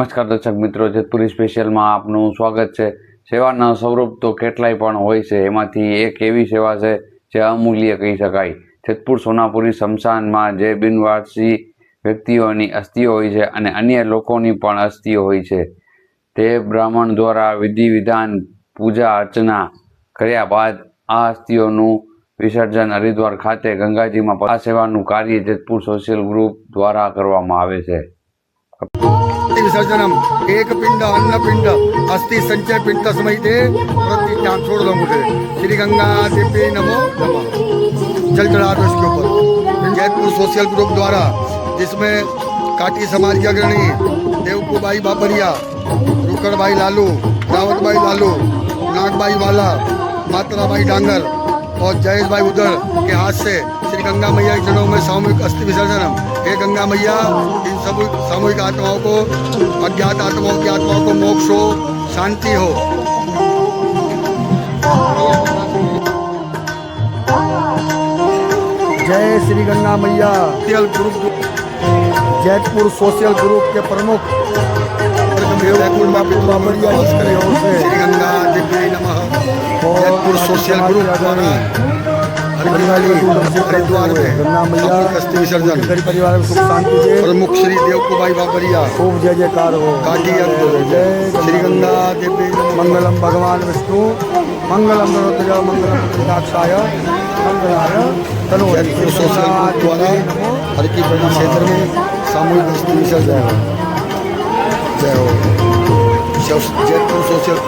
નમસ્કાર દર્શક મિત્રો, જેતપુરી સ્પેશિયલમાં આપનું સ્વાગત છે। સેવાના સ્વરૂપ તો કેટલાય પણ હોય છે, એમાંથી એક એવી સેવા છે જે અમૂલ્ય કહી શકાય। જેતપુર સોનાપુરી સ્મશાનમાં જે બિનવારસી વ્યક્તિઓની અસ્થિઓ હોય છે અને અન્ય લોકોની પણ અસ્થિઓ હોય છે, તે બ્રાહ્મણ દ્વારા વિધિ વિધાન પૂજા અર્ચના કર્યા બાદ આ અસ્થિઓનું વિસર્જન હરિદ્વાર ખાતે ગંગાજીમાં આ સેવાનું કાર્ય જેતપુર સોશિयल ગ્રુપ દ્વારા કરવામાં આવે છે। विसर्जनम एक पिंड अन्न पिंड अस्थि संचय पिंड तस्मै दे प्रतिज्ञा छोड़ दो मुझे। श्री गंगा देवी नमो नमः। जल चढ़ा दो इसके ऊपर। जयपुर सोशल ग्रुप द्वारा, जिसमें काटी समाज के अग्रणी देवकुबाई बाबरिया, रुकड़बाई लालू, रावतबाई लालू, नागबाई वाला, मात्राबाई डांगर और जयेशभाई उदड़ के हाथ से श्री गंगा मैया के चरणों में सामूहिक अस्थि विसर्जन। हे गंगा मैया, इन सब सामूहिक आत्माओं को, अज्ञात आत्माओं की आत्माओं को मोक्ष हो, शांति हो। जय श्री गंगा मैया। ग्रुप जयपुर सोशल ग्रुप के प्रमुख श्री गंगा देवी नमः। जयपुर सोशल ग्रुप द्वारा हरिद्वार में अस्थि विसर्जन परिवार में सुख शांति दे। प्रमुख श्री देवकुबाई बाबरिया, खूब जय जयकार हो। काटी जय श्री गंगा देवी। मंगलम भगवान विष्णु, मंगलम गणोत्तज, मंगलम दाक्षाय, मंगलाय तनोहरि। सोशल ग्रुप द्वारा हर की क्षेत्र में सामूहिक अस्थि विसर्जन। जय हो। जयपुर सोशल